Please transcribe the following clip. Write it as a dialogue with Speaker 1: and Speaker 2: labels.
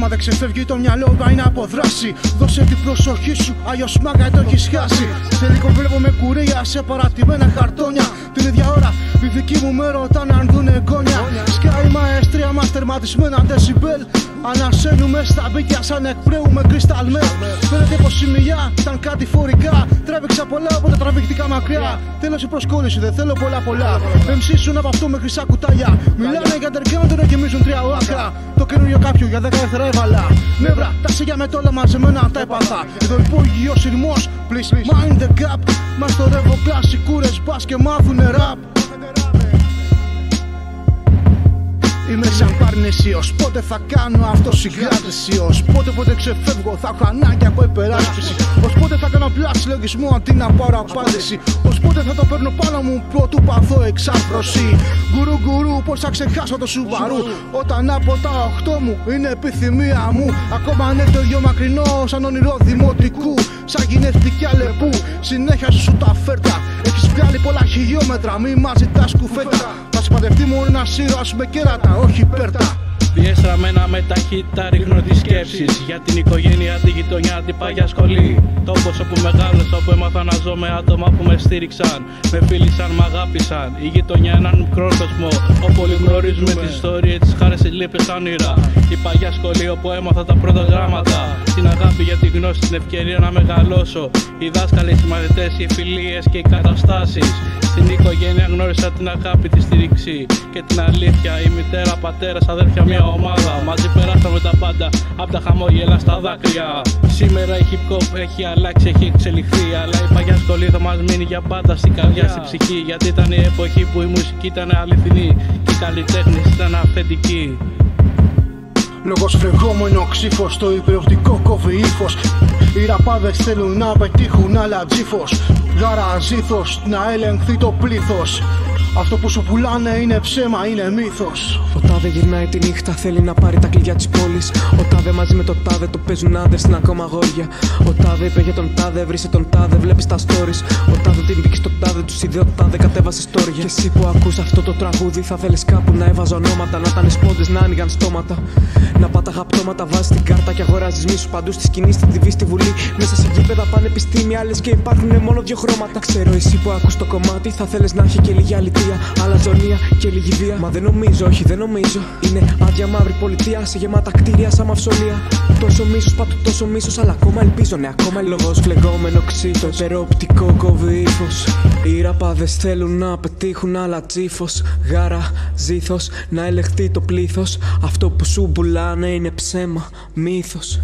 Speaker 1: δεν ξεφεύγει το μυαλό, πάει να αποδράσει. Δώσε την προσοχή σου, αλλιώς μάγκα το έχεις χάσει. Σε λίγο βλέπω με κουρία σε παρατημένα χαρτόνια. Την ίδια ώρα οι δικοί μου με ρωτάνε αν δουνε εγγόνια. Σκάει μαέστρια μας τερματισμένα δεσιμπέλ. Ανασένουμε στα μπίκια σαν εκπρέουμε κρυσταλ μέλ. Φαίνεται πως η μιλιά ήταν κάτι φορικά. Τράβηξα πολλά οπότε τραβήχτηκα μακριά. Τέλος η προσκόλληση, δεν θέλω πολλά. Εμψήσουν από αυτό με χρυσά κουτάλια. Μιλάνε για underground, δεν γεμίζουν 3 άκρα. Το καινούριο κάποιου για 10 δεύτερα έβαλα. Νεύρα, τα σίγια με τόλα μαζεμένα τα έπαθα. Εδώ υπόγειος ηρμός, please mind the gap. Μας το ρεύω κλασικούρες, μπας και μάθουνε ραπ. Είμαι σαν παρνησίος, πότε θα κάνω αυτοσυγκράτηση. Ως πότε ξεφεύγω, θα έχω ανάγκη από υπεράσπιση. Ως πότε θα κάνω απλά συλλογισμό αντί να πάρω απάντηση. Ως πότε θα το παίρνω πάνω μου πρωτού παθώ εξάρθρωση. Γκουρου, πώς θα ξεχάσω το Σουβαρού. Όταν από τα 8 μου είναι επιθυμία μου. Ακόμα είναι το ίδιο μακρινό σαν όνειρο δημοτικού. Σαν γυναιστική αλεπού, συνέχεια σου τα φέρτα. Έχεις βγάλει πολλά χιλιόμετρα, μη μας ζητάς κουφέτα. Θα σπατευτεί μου ένας ήρωας με κέρατα, όχι πέρτα.
Speaker 2: Διεστραμμένα με ταχύτητα ρίχνω τις σκέψεις. Για την οικογένεια, τη γειτονιά, την παγιά σχολή. Τόπος όπου μεγάλωσα, όπου έμαθα να ζω με άτομα που με στήριξαν. Με φίλησαν, μ' αγάπησαν. Η γειτονιά έναν μικρό κόσμο. Όπου όλοι γνωρίζουμε τις ιστορίες, τις χάρες, τις λύπες, τα όνειρα. Η παγιά σχολή όπου έμαθα τα πρώτα γράμματα. Την αγάπη για την γνώση, την ευκαιρία να μεγαλώσω. Οι δάσκαλοι, οι μαθητές, οι φιλίες και οι καταστάσεις. Στην οικογένεια γνώρισα την αγάπη, τη στήριξη και την αλήθεια. Η μητέρα, πατέρας, αδέρφια, μια ομάδα. Μαζί περάσαμε τα πάντα, απ' τα χαμόγελα στα δάκρυα. Σήμερα η hip hop έχει αλλάξει, έχει εξελιχθεί. Αλλά η παγιά σχολή θα μας μείνει για πάντα στην καρδιά, στην ψυχή. Γιατί ήταν η εποχή που η μουσική ήταν αληθινή και οι καλλιτέχνες ήταν αυθεντικοί.
Speaker 1: Λόγος φλεγόμενο ξύφος, το υπεροπτικό κόβει ύφος. Οι ραπάδες θέλουν να πετύχουν άλλα τζίφος. Γάρα ζήθος, να ελεγχθεί το πλήθος. Αυτό που σου πουλάνε είναι ψέμα, είναι μύθος.
Speaker 3: Ο τάδε γυρνάει τη νύχτα, θέλει να πάρει τα κλειδιά της πόλης. Ο τάδε μαζί με το τάδε το παίζουν άντρες στην ακόμα αγόρια. Ο τάδε είπε για τον τάδε, βρίσκε τον τάδε, βλέπεις τα stories. Ο τάδε την μπήκε στο τάδε, τους είδε ο τάδε, κατέβασε story. Και εσύ που ακούς αυτό το τραγούδι, θα θέλεις κάπου να έβαζα ονόματα. Να ήταν σπόντες, να άνοιγαν στόματα. Να πάταγα πτώματα, βάζεις την κάρτα και αγοράζεις μίσου παντού στη σκηνή, στη TV, στη βουλή. Μέσα σε γήπεδα πανεπιστήμια, άλλες και υπάρχουν μόνο 2 χρώματα. Ξέρω εσύ που ακούς το κομμάτι, θα θέλεις να έχει και λίγη αλητία. Αλαζονία και λίγη βία. Μα δεν νομίζω, όχι δεν νομίζω. Είναι άδεια μαύρη πολιτεία σε γεμάτα κτίρια σαν μαυσολία. Τόσο μίσος, πάτου τόσο μίσος, αλλά ακόμα ελπίζω, ναι, ακόμα λόγος φλεγόμενο ξύτο. Υπεροπτικό κόβει ύφος. Οι ραπάδες θέλουν να πετύχουν άλλα τζίφος. Γάρα, ζήθος, να ελεγχθεί το πλήθος. Αυτό που σου πουλάνε είναι ψέμα, μύθος.